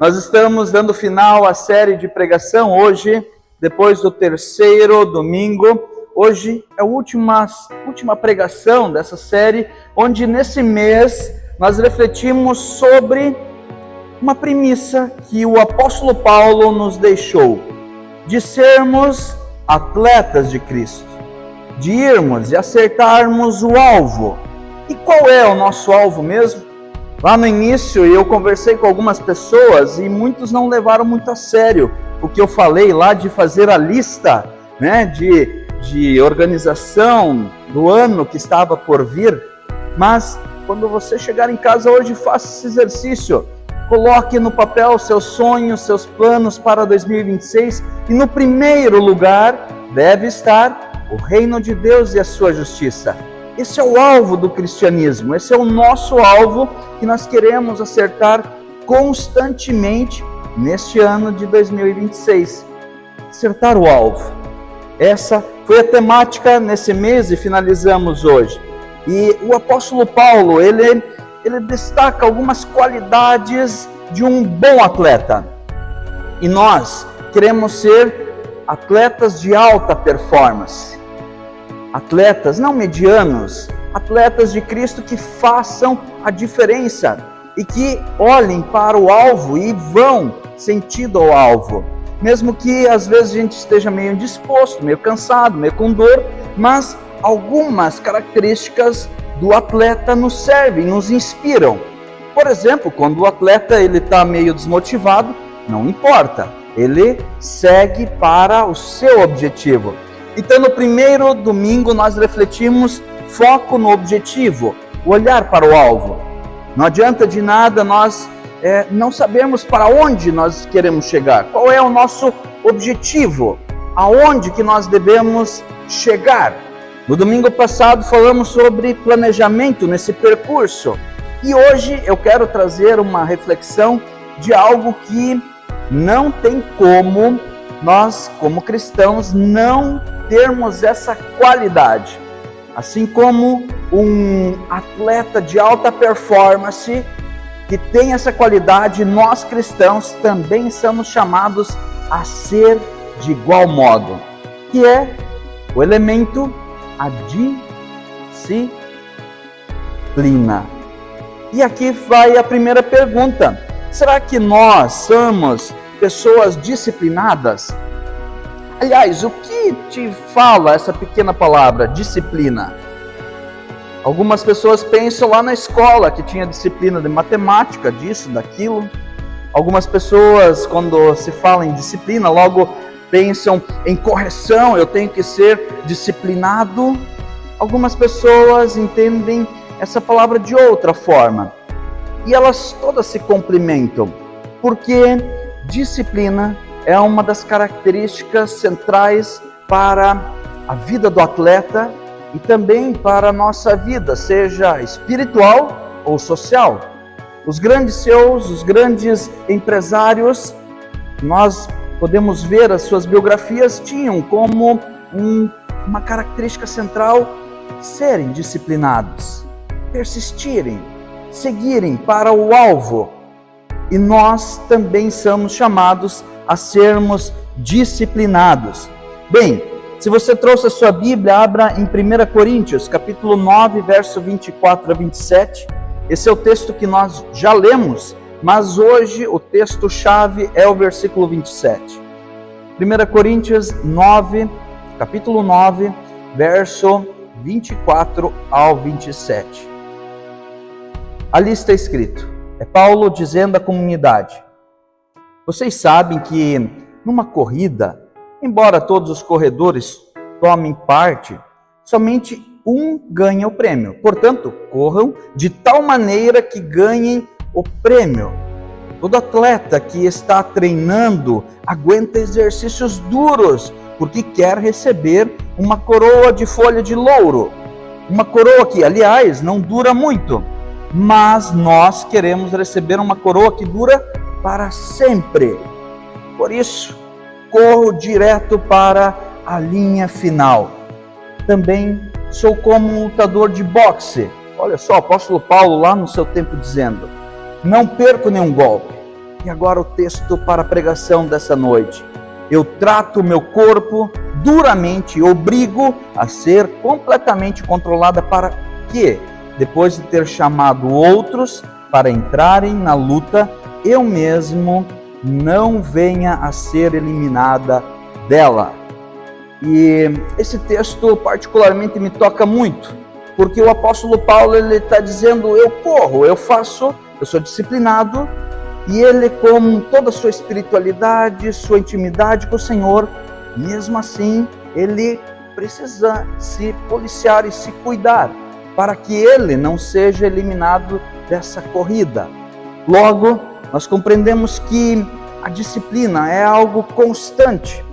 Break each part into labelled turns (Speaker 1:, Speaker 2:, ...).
Speaker 1: Nós estamos dando final à série de pregação hoje, depois do terceiro domingo. Hoje é a última pregação dessa série, onde nesse mês nós refletimos sobre uma premissa que o apóstolo Paulo nos deixou, de sermos atletas de Cristo, de irmos e acertarmos o alvo. E qual é o nosso alvo mesmo? Lá no início eu conversei com algumas pessoas e muitos não levaram muito a sério o que eu falei lá de fazer a lista, né, de organização do ano que estava por vir. Mas quando você chegar em casa hoje, faça esse exercício. Coloque no papel seus sonhos, seus planos para 2026 e no primeiro lugar deve estar o reino de Deus e a sua justiça. Esse é o alvo do cristianismo, esse é o nosso alvo que nós queremos acertar constantemente neste ano de 2026. Acertar o alvo. Essa foi a temática nesse mês e finalizamos hoje. E o apóstolo Paulo, ele destaca algumas qualidades de um bom atleta. E nós queremos ser atletas de alta performance. Atletas não medianos, atletas de Cristo que façam a diferença e que olhem para o alvo e vão sentido ao alvo. Mesmo que às vezes a gente esteja meio indisposto, meio cansado, meio com dor, mas algumas características do atleta nos servem, nos inspiram. Por exemplo, quando o atleta está meio desmotivado, não importa, ele segue para o seu objetivo. Então, no primeiro domingo, nós refletimos foco no objetivo, o olhar para o alvo. Não adianta de nada nós não sabermos para onde nós queremos chegar. Qual é o nosso objetivo? Aonde que nós devemos chegar? No domingo passado, falamos sobre planejamento nesse percurso. E hoje eu quero trazer uma reflexão de algo que não tem como nós, como cristãos, não termos essa qualidade. Assim como um atleta de alta performance que tem essa qualidade, nós cristãos também somos chamados a ser de igual modo, que é o elemento a disciplina. E aqui vai a primeira pergunta: será que nós somos pessoas disciplinadas? Aliás, o que te fala essa pequena palavra, disciplina? Algumas pessoas pensam lá na escola que tinha disciplina de matemática, disso, daquilo. Algumas pessoas, quando se fala em disciplina, logo pensam em correção, eu tenho que ser disciplinado. Algumas pessoas entendem essa palavra de outra forma. E elas todas se complementam, porque disciplina é uma das características centrais para a vida do atleta e também para a nossa vida, seja espiritual ou social. Os grandes CEOs, os grandes empresários, nós podemos ver as suas biografias, tinham como uma característica central serem disciplinados, persistirem, seguirem para o alvo. E nós também somos chamados a sermos disciplinados. Bem, se você trouxe a sua Bíblia, abra em 1 Coríntios, capítulo 9, verso 24 a 27. Esse é o texto que nós já lemos, mas hoje o texto-chave é o versículo 27. 1 Coríntios 9, capítulo 9, verso 24 ao 27. Ali está escrito, é Paulo dizendo à comunidade: vocês sabem que numa corrida, embora todos os corredores tomem parte, somente um ganha o prêmio. Portanto, corram de tal maneira que ganhem o prêmio. Todo atleta que está treinando aguenta exercícios duros, porque quer receber uma coroa de folha de louro. Uma coroa que, aliás, não dura muito, mas nós queremos receber uma coroa que dura para sempre. Por isso, corro direto para a linha final. Também sou como um lutador de boxe. Olha só, o apóstolo Paulo lá no seu tempo dizendo: não perco nenhum golpe. E agora o texto para a pregação dessa noite. Eu trato o meu corpo duramente e obrigo a ser completamente controlada para que, depois de ter chamado outros para entrarem na luta, eu mesmo não venha a ser eliminada dela. E esse texto particularmente me toca muito, porque o apóstolo Paulo ele está dizendo, eu corro, eu faço, eu sou disciplinado, e ele, com toda a sua espiritualidade, sua intimidade com o Senhor, mesmo assim, ele precisa se policiar e se cuidar, para que ele não seja eliminado dessa corrida. Logo, nós compreendemos que a disciplina é algo constante.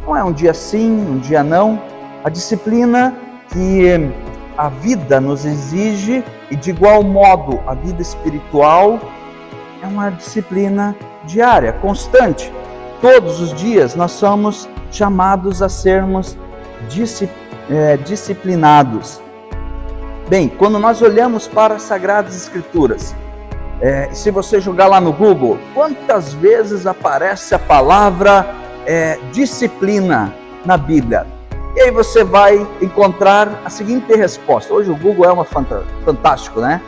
Speaker 1: Não é um dia sim, um dia não. A disciplina que a vida nos exige, e de igual modo a vida espiritual, é uma disciplina diária, constante. Todos os dias nós somos chamados a sermos disciplinados. Bem, quando nós olhamos para as Sagradas Escrituras, se você jogar lá no Google, quantas vezes aparece a palavra disciplina na Bíblia? E aí você vai encontrar a seguinte resposta. Hoje o Google é fantástico, né?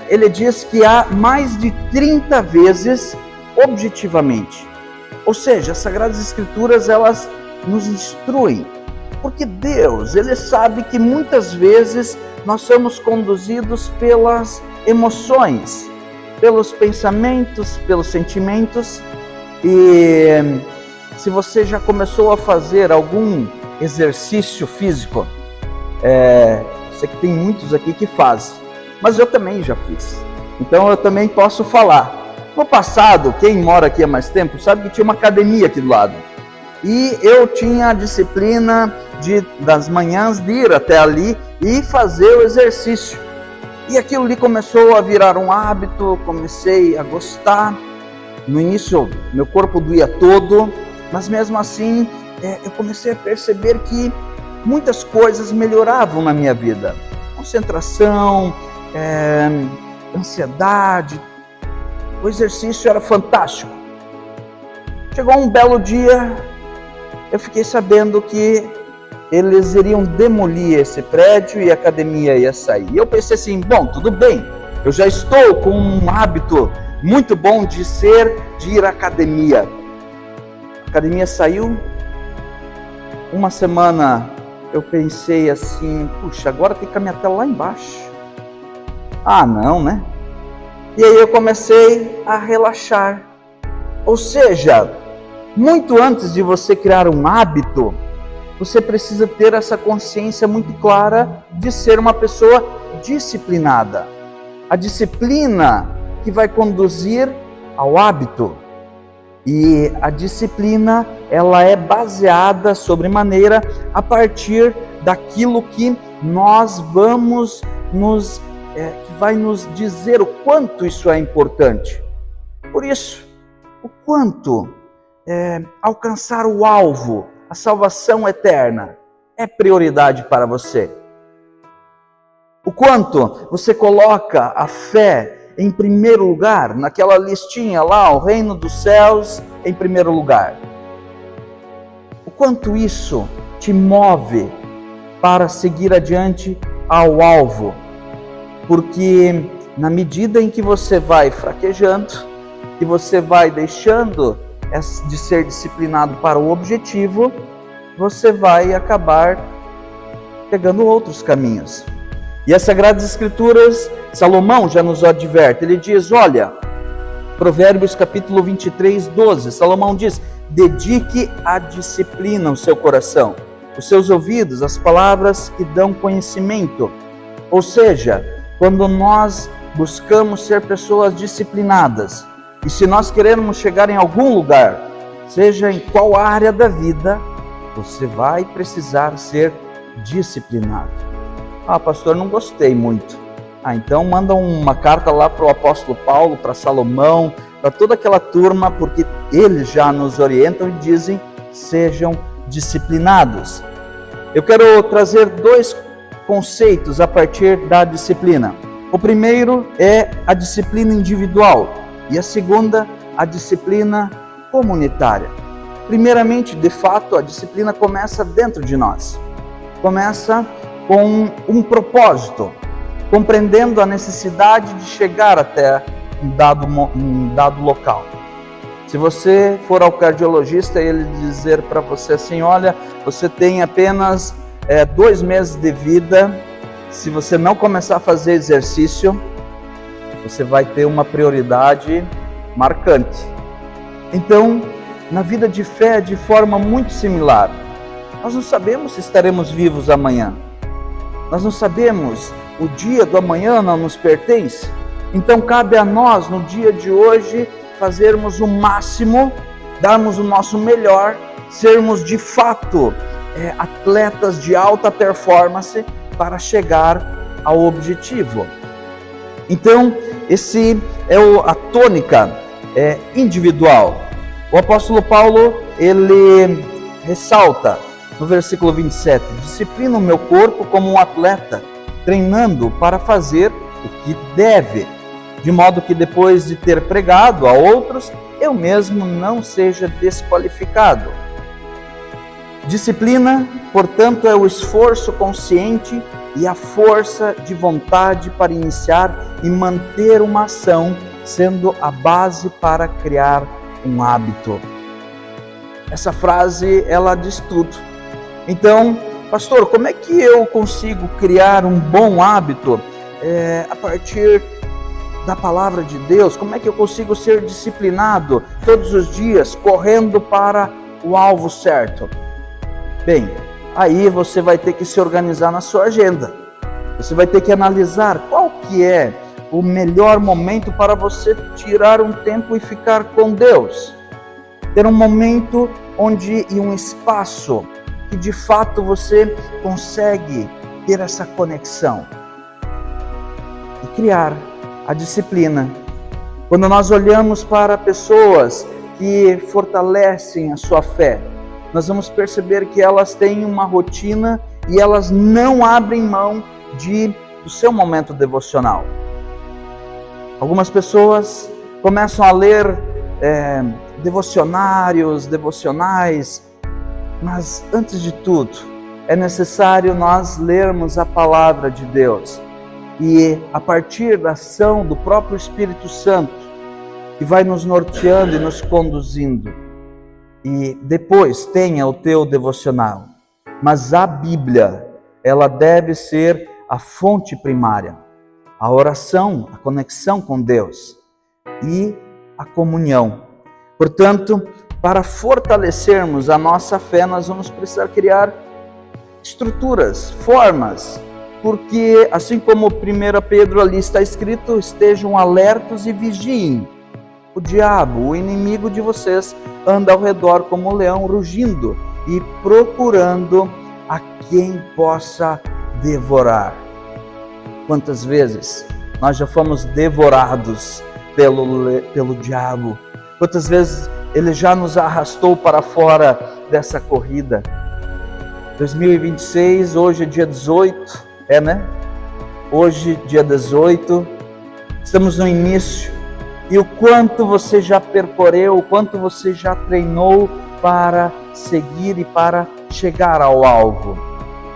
Speaker 1: Ele diz que há mais de 30 vezes objetivamente. Ou seja, as Sagradas Escrituras, elas nos instruem. Porque Deus, Ele sabe que muitas vezes nós somos conduzidos pelas emoções, pelos pensamentos, pelos sentimentos. E se você já começou a fazer algum exercício físico, sei que tem muitos aqui que fazem, mas eu também já fiz, então eu também posso falar. No passado, quem mora aqui há mais tempo sabe que tinha uma academia aqui do lado, e eu tinha a disciplina das manhãs de ir até ali e fazer o exercício, e aquilo ali começou a virar um hábito, comecei a gostar. No início meu corpo doía todo, mas mesmo assim eu comecei a perceber que muitas coisas melhoravam na minha vida, concentração, ansiedade. O exercício era fantástico. Chegou um belo dia, eu fiquei sabendo que eles iriam demolir esse prédio e a academia ia sair. E eu pensei assim, bom, tudo bem, eu já estou com um hábito muito bom de ir à academia. A academia saiu. Uma semana eu pensei assim, puxa, agora tem que caminhar até lá embaixo. Ah, não, né? E aí eu comecei a relaxar. Ou seja, muito antes de você criar um hábito, você precisa ter essa consciência muito clara de ser uma pessoa disciplinada. A disciplina que vai conduzir ao hábito. E a disciplina, ela é baseada sobremaneira a partir daquilo que nós vamos que vai nos dizer o quanto isso é importante. Por isso, o quanto alcançar o alvo, a salvação eterna, é prioridade para você. O quanto você coloca a fé em primeiro lugar, naquela listinha lá, o reino dos céus em primeiro lugar. O quanto isso te move para seguir adiante ao alvo. Porque na medida em que você vai fraquejando, que você vai deixando de ser disciplinado para o objetivo, você vai acabar pegando outros caminhos. E as Sagradas Escrituras, Salomão já nos adverte, ele diz, olha, Provérbios capítulo 23, 12, Salomão diz, dedique à disciplina o seu coração, os seus ouvidos, as palavras que dão conhecimento. Ou seja, quando nós buscamos ser pessoas disciplinadas, e se nós queremos chegar em algum lugar, seja em qual área da vida, você vai precisar ser disciplinado. Ah, pastor, não gostei muito. Ah, então manda uma carta lá para o apóstolo Paulo, para Salomão, para toda aquela turma, porque eles já nos orientam e dizem, sejam disciplinados. Eu quero trazer dois conceitos a partir da disciplina. O primeiro é a disciplina individual. E a segunda, a disciplina comunitária. Primeiramente, de fato, a disciplina começa dentro de nós. Começa com um propósito, compreendendo a necessidade de chegar até um dado local. Se você for ao cardiologista e ele dizer para você assim, olha, você tem apenas 2 meses de vida, se você não começar a fazer exercício, você vai ter uma prioridade marcante. Então, na vida de fé é de forma muito similar. Nós não sabemos se estaremos vivos amanhã. Nós não sabemos, o dia do amanhã não nos pertence. Então cabe a nós, no dia de hoje, fazermos o máximo, darmos o nosso melhor, sermos de fato atletas de alta performance para chegar ao objetivo. Então, esse é a tônica individual. O apóstolo Paulo, ele ressalta no versículo 27, disciplina o meu corpo como um atleta, treinando para fazer o que deve, de modo que depois de ter pregado a outros, eu mesmo não seja desqualificado. Disciplina, portanto, é o esforço consciente e a força de vontade para iniciar e manter uma ação, sendo a base para criar um hábito. Essa frase, ela diz tudo. Então, pastor, como é que eu consigo criar um bom hábito a partir da palavra de Deus? Como é que eu consigo ser disciplinado todos os dias, correndo para o alvo certo? Bem, aí você vai ter que se organizar na sua agenda. Você vai ter que analisar qual que é o melhor momento para você tirar um tempo e ficar com Deus. Ter um momento e um espaço que de fato você consegue ter essa conexão. E criar a disciplina. Quando nós olhamos para pessoas que fortalecem a sua fé, nós vamos perceber que elas têm uma rotina e elas não abrem mão do seu momento devocional. Algumas pessoas começam a ler devocionais, mas antes de tudo, é necessário nós lermos a palavra de Deus. E a partir da ação do próprio Espírito Santo, que vai nos norteando e nos conduzindo. E depois tenha o teu devocional. Mas a Bíblia, ela deve ser a fonte primária. A oração, a conexão com Deus e a comunhão. Portanto, para fortalecermos a nossa fé, nós vamos precisar criar estruturas, formas, porque assim como 1 Pedro ali está escrito, estejam alertos e vigiem. O diabo, o inimigo de vocês, anda ao redor como um leão rugindo e procurando a quem possa devorar. Quantas vezes nós já fomos devorados pelo diabo? Quantas vezes ele já nos arrastou para fora dessa corrida? 2026, hoje é dia 18, né? Hoje, dia 18, estamos no início. E o quanto você já percorreu, o quanto você já treinou para seguir e para chegar ao alvo,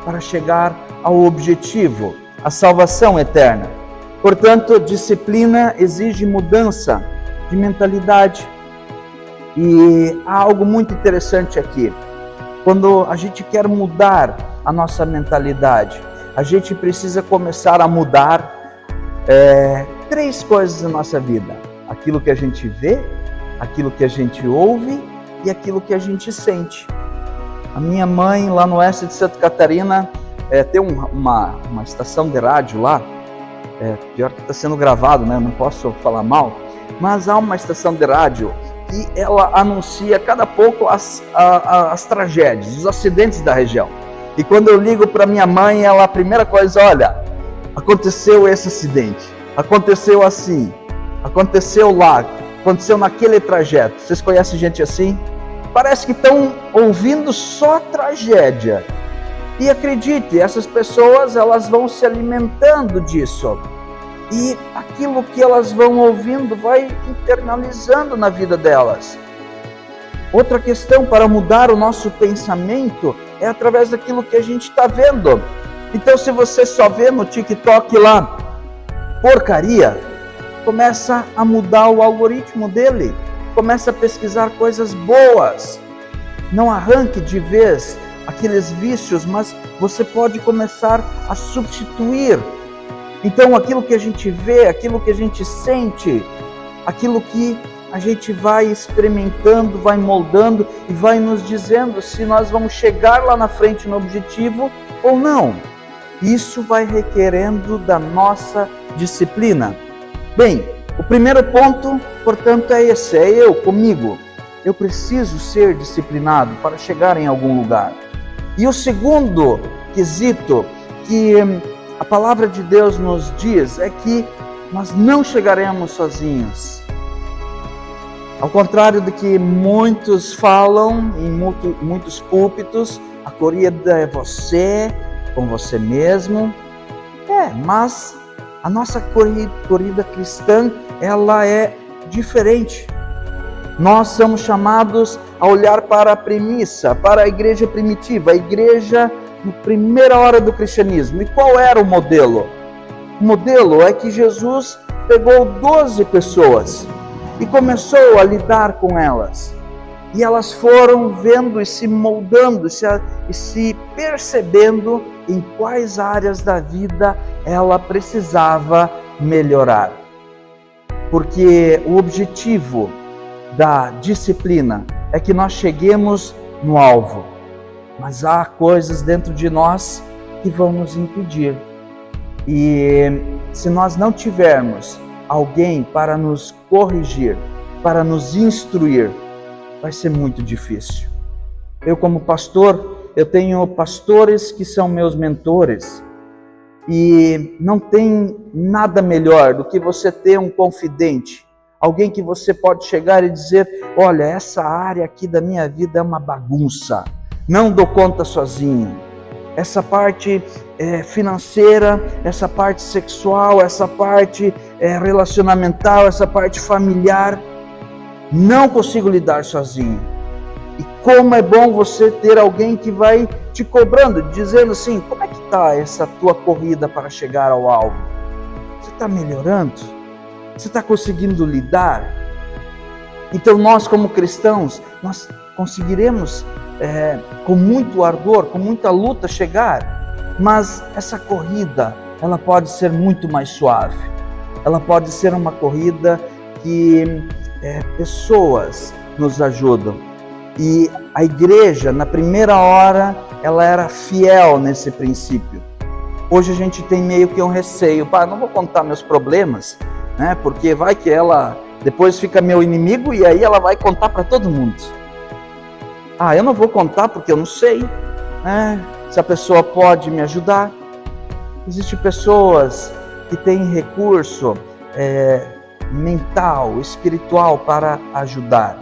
Speaker 1: para chegar ao objetivo, a salvação eterna. Portanto, disciplina exige mudança de mentalidade. E há algo muito interessante aqui. Quando a gente quer mudar a nossa mentalidade, a gente precisa começar a mudar 3 coisas na nossa vida. Aquilo que a gente vê, aquilo que a gente ouve e aquilo que a gente sente. A minha mãe, lá no oeste de Santa Catarina, tem uma estação de rádio lá, pior que está sendo gravado, né? Eu não posso falar mal, mas há uma estação de rádio que ela anuncia cada pouco as tragédias, os acidentes da região. E quando eu ligo para minha mãe, a primeira coisa, olha, aconteceu esse acidente, aconteceu assim, aconteceu lá, aconteceu naquele trajeto. Vocês conhecem gente assim? Parece que estão ouvindo só tragédia. E acredite, essas pessoas, elas vão se alimentando disso. e aquilo que elas vão ouvindo vai internalizando na vida delas. Outra questão para mudar o nosso pensamento é através daquilo que a gente está vendo. Então, se você só vê no TikTok lá porcaria, começa a mudar o algoritmo dele, começa a pesquisar coisas boas. Não arranque de vez aqueles vícios, mas você pode começar a substituir. Então, aquilo que a gente vê, aquilo que a gente sente, aquilo que a gente vai experimentando, vai moldando e vai nos dizendo se nós vamos chegar lá na frente no objetivo ou não. Isso vai requerendo da nossa disciplina. Bem, o primeiro ponto, portanto, é esse, é eu, comigo. Eu preciso ser disciplinado para chegar em algum lugar. E o segundo quesito que a palavra de Deus nos diz é que nós não chegaremos sozinhos. Ao contrário do que muitos falam em muitos púlpitos, a corrida é você, com você mesmo. Mas a nossa corrida cristã, ela é diferente. Nós somos chamados a olhar para a premissa, para a igreja primitiva, a igreja na primeira hora do cristianismo. E qual era o modelo? O modelo é que Jesus pegou 12 pessoas e começou a lidar com elas. E elas foram vendo e se moldando e se percebendo em quais áreas da vida ela precisava melhorar. Porque o objetivo da disciplina é que nós cheguemos no alvo, mas há coisas dentro de nós que vão nos impedir. E se nós não tivermos alguém para nos corrigir, para nos instruir, vai ser muito difícil. Eu, como pastor, eu tenho pastores que são meus mentores, e não tem nada melhor do que você ter um confidente, alguém que você pode chegar e dizer: olha, essa área aqui da minha vida é uma bagunça, não dou conta sozinho. Essa parte financeira, essa parte sexual, essa parte relacionamental, essa parte familiar, não consigo lidar sozinho. E como é bom você ter alguém que vai te cobrando, dizendo assim: como é que está essa tua corrida para chegar ao alvo? Você está melhorando? Você está conseguindo lidar? Então nós, como cristãos, nós conseguiremos com muito ardor, com muita luta chegar, mas essa corrida, ela pode ser muito mais suave. Ela pode ser uma corrida que pessoas nos ajudam. E a igreja, na primeira hora, ela era fiel nesse princípio. Hoje a gente tem meio que um receio: não vou contar meus problemas, né? Porque vai que ela depois fica meu inimigo e aí ela vai contar para todo mundo. Eu não vou contar porque eu não sei, né, se a pessoa pode me ajudar. Existem pessoas que têm recurso mental, espiritual para ajudar.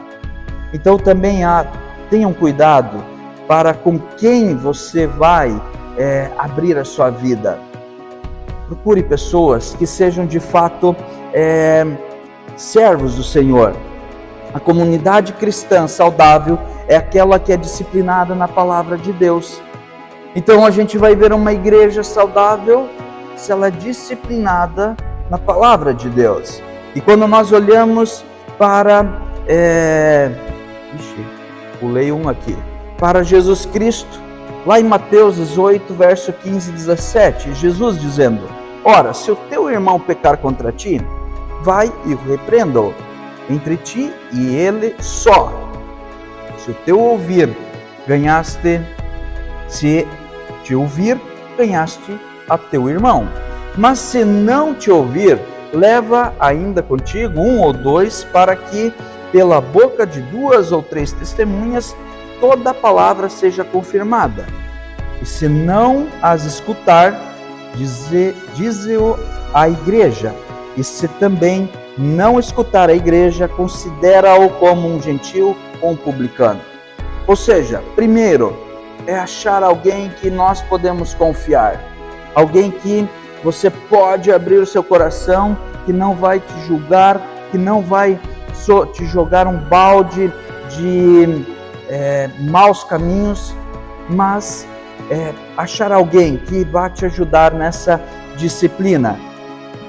Speaker 1: Então também tenham cuidado para com quem você vai abrir a sua vida. Procure pessoas que sejam de fato servos do Senhor. A comunidade cristã saudável é aquela que é disciplinada na palavra de Deus. Então a gente vai ver uma igreja saudável se ela é disciplinada na palavra de Deus. E quando nós olhamos para pulei um aqui, para Jesus Cristo, lá em Mateus 18, verso 15 e 17, Jesus dizendo: ora, se o teu irmão pecar contra ti, vai e repreenda-o entre ti e ele só. Se o teu ouvir ganhaste, se te ouvir, ganhaste a teu irmão. Mas se não te ouvir, leva ainda contigo 1 ou 2, para que pela boca de 2 ou 3 testemunhas toda a palavra seja confirmada. E se não as escutar, dize-o à igreja. E se também não escutar a igreja, considera-o como um gentil ou um publicano. Ou seja, primeiro é achar alguém que nós podemos confiar, alguém que você pode abrir o seu coração, que não vai te julgar, que não vai te jogar um balde de maus caminhos, mas achar alguém que vai te ajudar nessa disciplina.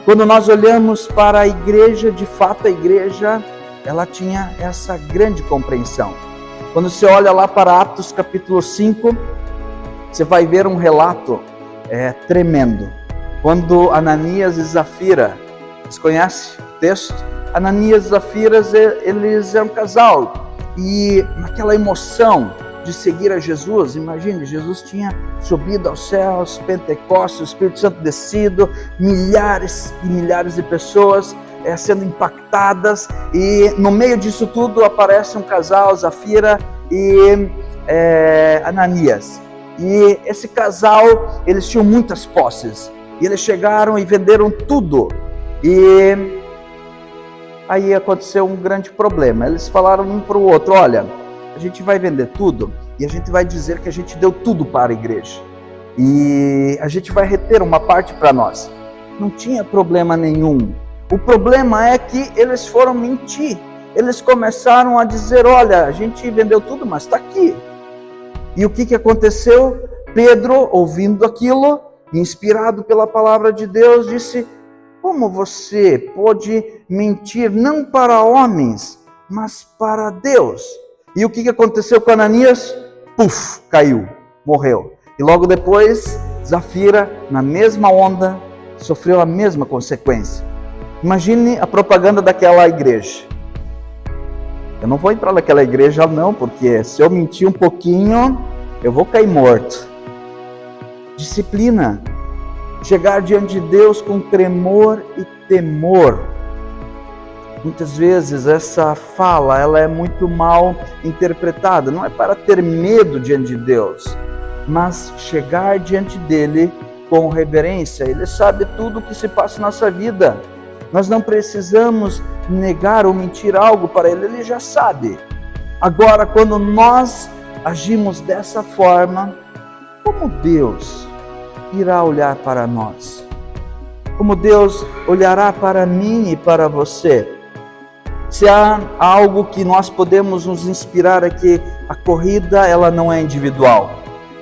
Speaker 1: Quando nós olhamos para a igreja, de fato a igreja, ela tinha essa grande compreensão. Quando você olha lá para Atos capítulo 5, você vai ver um relato tremendo. Quando Ananias e Zafira, vocês conhecem o texto? Ananias e Zafira, eles eram um casal, e naquela emoção de seguir a Jesus, imagine, Jesus tinha subido aos céus, Pentecostes, o Espírito Santo descido, milhares e milhares de pessoas sendo impactadas, e no meio disso tudo aparece um casal, Zafira e Ananias. E esse casal, eles tinham muitas posses, e eles chegaram e venderam tudo, e aí aconteceu um grande problema. Eles falaram um para o outro: olha, a gente vai vender tudo e a gente vai dizer que a gente deu tudo para a igreja, e a gente vai reter uma parte para nós. Não tinha problema nenhum. O problema é que eles foram mentir. Eles começaram a dizer: olha, a gente vendeu tudo, mas está aqui. E o que aconteceu? Pedro, ouvindo aquilo, inspirado pela palavra de Deus, disse: como você pode mentir não para homens, mas para Deus? E o que aconteceu com Ananias? Puf, caiu, morreu. E logo depois, Zafira, na mesma onda, sofreu a mesma consequência. Imagine a propaganda daquela igreja. Eu não vou entrar naquela igreja não, porque se eu mentir um pouquinho, eu vou cair morto. Disciplina. Chegar diante de Deus com tremor e temor. Muitas vezes essa fala, ela é muito mal interpretada. Não é para ter medo diante de Deus, mas chegar diante dele com reverência. Ele sabe tudo o que se passa na nossa vida. Nós não precisamos negar ou mentir algo para ele, ele já sabe. Agora, quando nós agimos dessa forma, como Deus irá olhar para nós? Como Deus olhará para mim e para você? Se há algo que nós podemos nos inspirar é que a corrida, ela não é individual.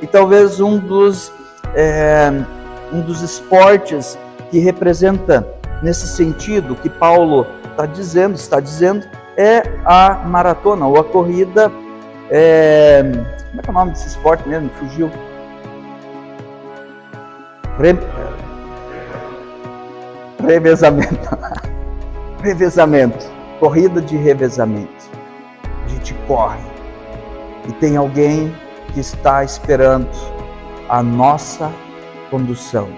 Speaker 1: E talvez um dos esportes que representa nesse sentido que Paulo está dizendo, é a maratona ou a corrida. Como é que é o nome desse esporte mesmo? Fugiu. Revezamento. Revezamento. Corrida de revezamento. A gente corre e tem alguém que está esperando a nossa condução.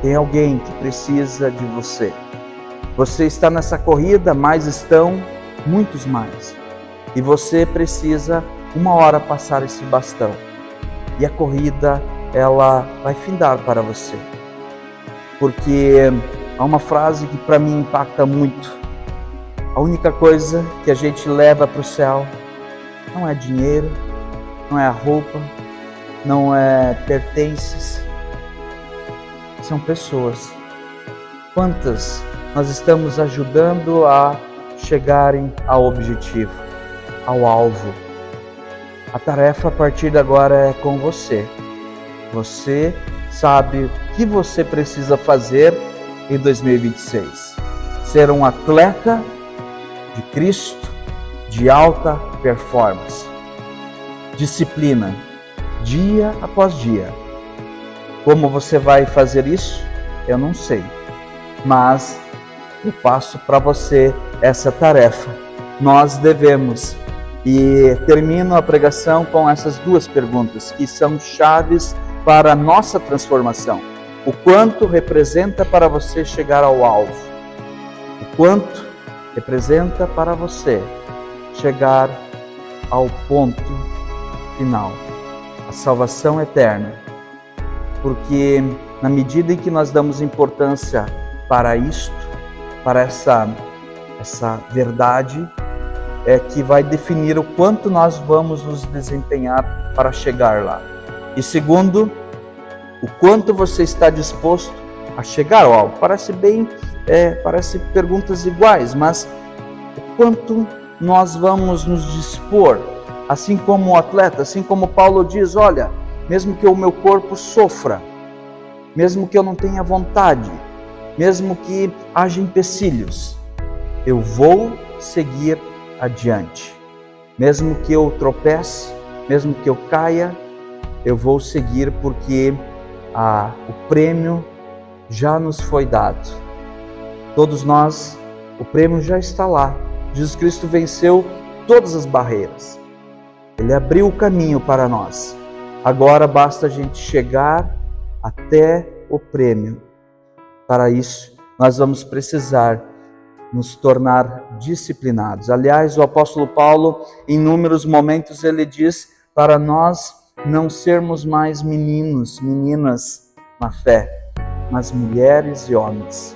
Speaker 1: Tem alguém que precisa de você. Você está nessa corrida, mas estão muitos mais. E você precisa uma hora passar esse bastão. E a corrida, ela vai findar para você. Porque há uma frase que para mim impacta muito. A única coisa que a gente leva para o céu não é dinheiro, não é a roupa, não é pertences. São pessoas. Quantas nós estamos ajudando a chegarem ao objetivo, ao alvo? A tarefa a partir de agora é com você. Você sabe o que você precisa fazer em 2026. Ser um atleta de Cristo, de alta performance. Disciplina, dia após dia. Como você vai fazer isso? Eu não sei, mas eu passo para você essa tarefa. Nós devemos, e termino a pregação com essas duas perguntas que são chaves para a nossa transformação. O quanto representa para você chegar ao alvo? O quanto representa para você chegar ao ponto final, a salvação eterna? Porque na medida em que nós damos importância para isto, para essa verdade, é que vai definir o quanto nós vamos nos desempenhar para chegar lá. E segundo, o quanto você está disposto a chegar ao alvo. Parece perguntas iguais, mas quanto nós vamos nos dispor, assim como o atleta, assim como Paulo diz, olha, mesmo que o meu corpo sofra, mesmo que eu não tenha vontade, mesmo que haja empecilhos, eu vou seguir adiante. Mesmo que eu tropece, mesmo que eu caia, eu vou seguir porque o prêmio já nos foi dado. Todos nós, o prêmio já está lá. Jesus Cristo venceu todas as barreiras. Ele abriu o caminho para nós. Agora basta a gente chegar até o prêmio. Para isso, nós vamos precisar nos tornar disciplinados. Aliás, o apóstolo Paulo, em inúmeros momentos, ele diz para nós não sermos mais meninos, meninas na fé, mas mulheres e homens.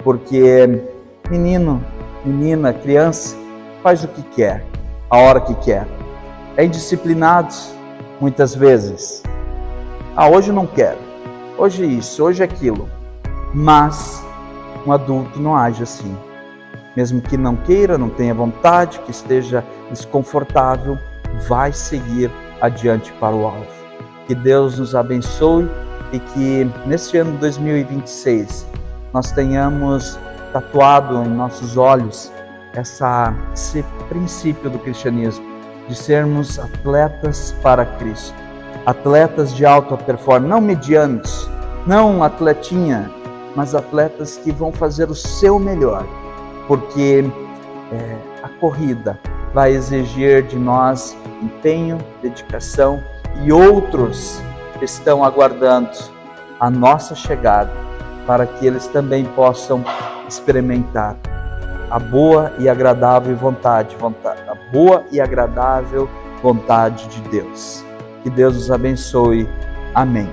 Speaker 1: Porque menino, menina, criança, faz o que quer, a hora que quer. É indisciplinado muitas vezes. Hoje não quero, hoje isso, hoje aquilo. Mas um adulto não age assim. Mesmo que não queira, não tenha vontade, que esteja desconfortável, vai seguir adiante para o alvo. Que Deus nos abençoe e que neste ano de 2026 nós tenhamos tatuado em nossos olhos esse princípio do cristianismo, de sermos atletas para Cristo, atletas de alta performance, não medianos, não atletinha, mas atletas que vão fazer o seu melhor, porque a corrida vai exigir de nós empenho, dedicação, e outros estão aguardando a nossa chegada para que eles também possam experimentar a boa e agradável vontade de Deus. Que Deus os abençoe. Amém.